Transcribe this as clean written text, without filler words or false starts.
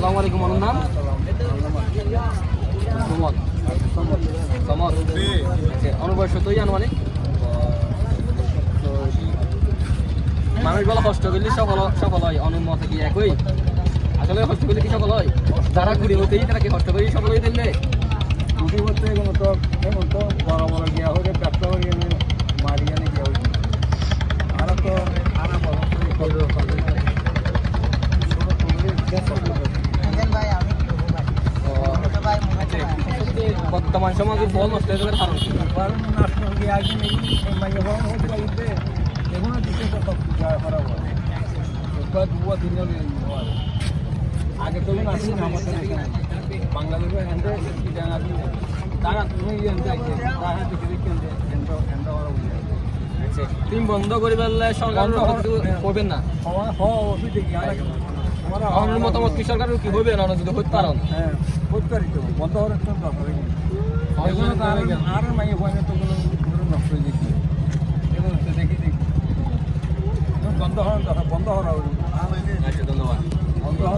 আসসালামু আলাইকুম, আমার নাম সুমন। সমর অনুবর্ষ তুই আনুমানিক মানুষ বলা কষ্ট করলে সফল হয়, অনুমত কি একই? আসলে কষ্ট করলে কি সফল হয়? যারা ঘুরি হতেই তারা কি কষ্ট করেই সফল হয়ে দিলে ছুটি করতে এমন তো বড় বড় গিয়া হয়ে ব্যবসা করে মারি জানে গিয়া হয়েছে আর তো আনা বড় বর্তমান সমাজে বল নষ্ট হয়ে যাওয়ার কারণ কি? আগে তো আসি না আমাদের বাংলাদেশের তারা তুমি টিম বন্ধ করে ফেললে সরকার করবেন না। আমার মতামত কি সরকার কি হবে না যদি হতে পারেন? হ্যাঁ বন্ধ হওয়ার একটা দরকার আর মাইয়ে হয় না তো কোনো নষ্ট হয়ে যেতে এগুলো দেখি বন্ধ হওয়ার কথা বন্ধ হওয়ার আচ্ছা, ধন্যবাদ। বন্ধ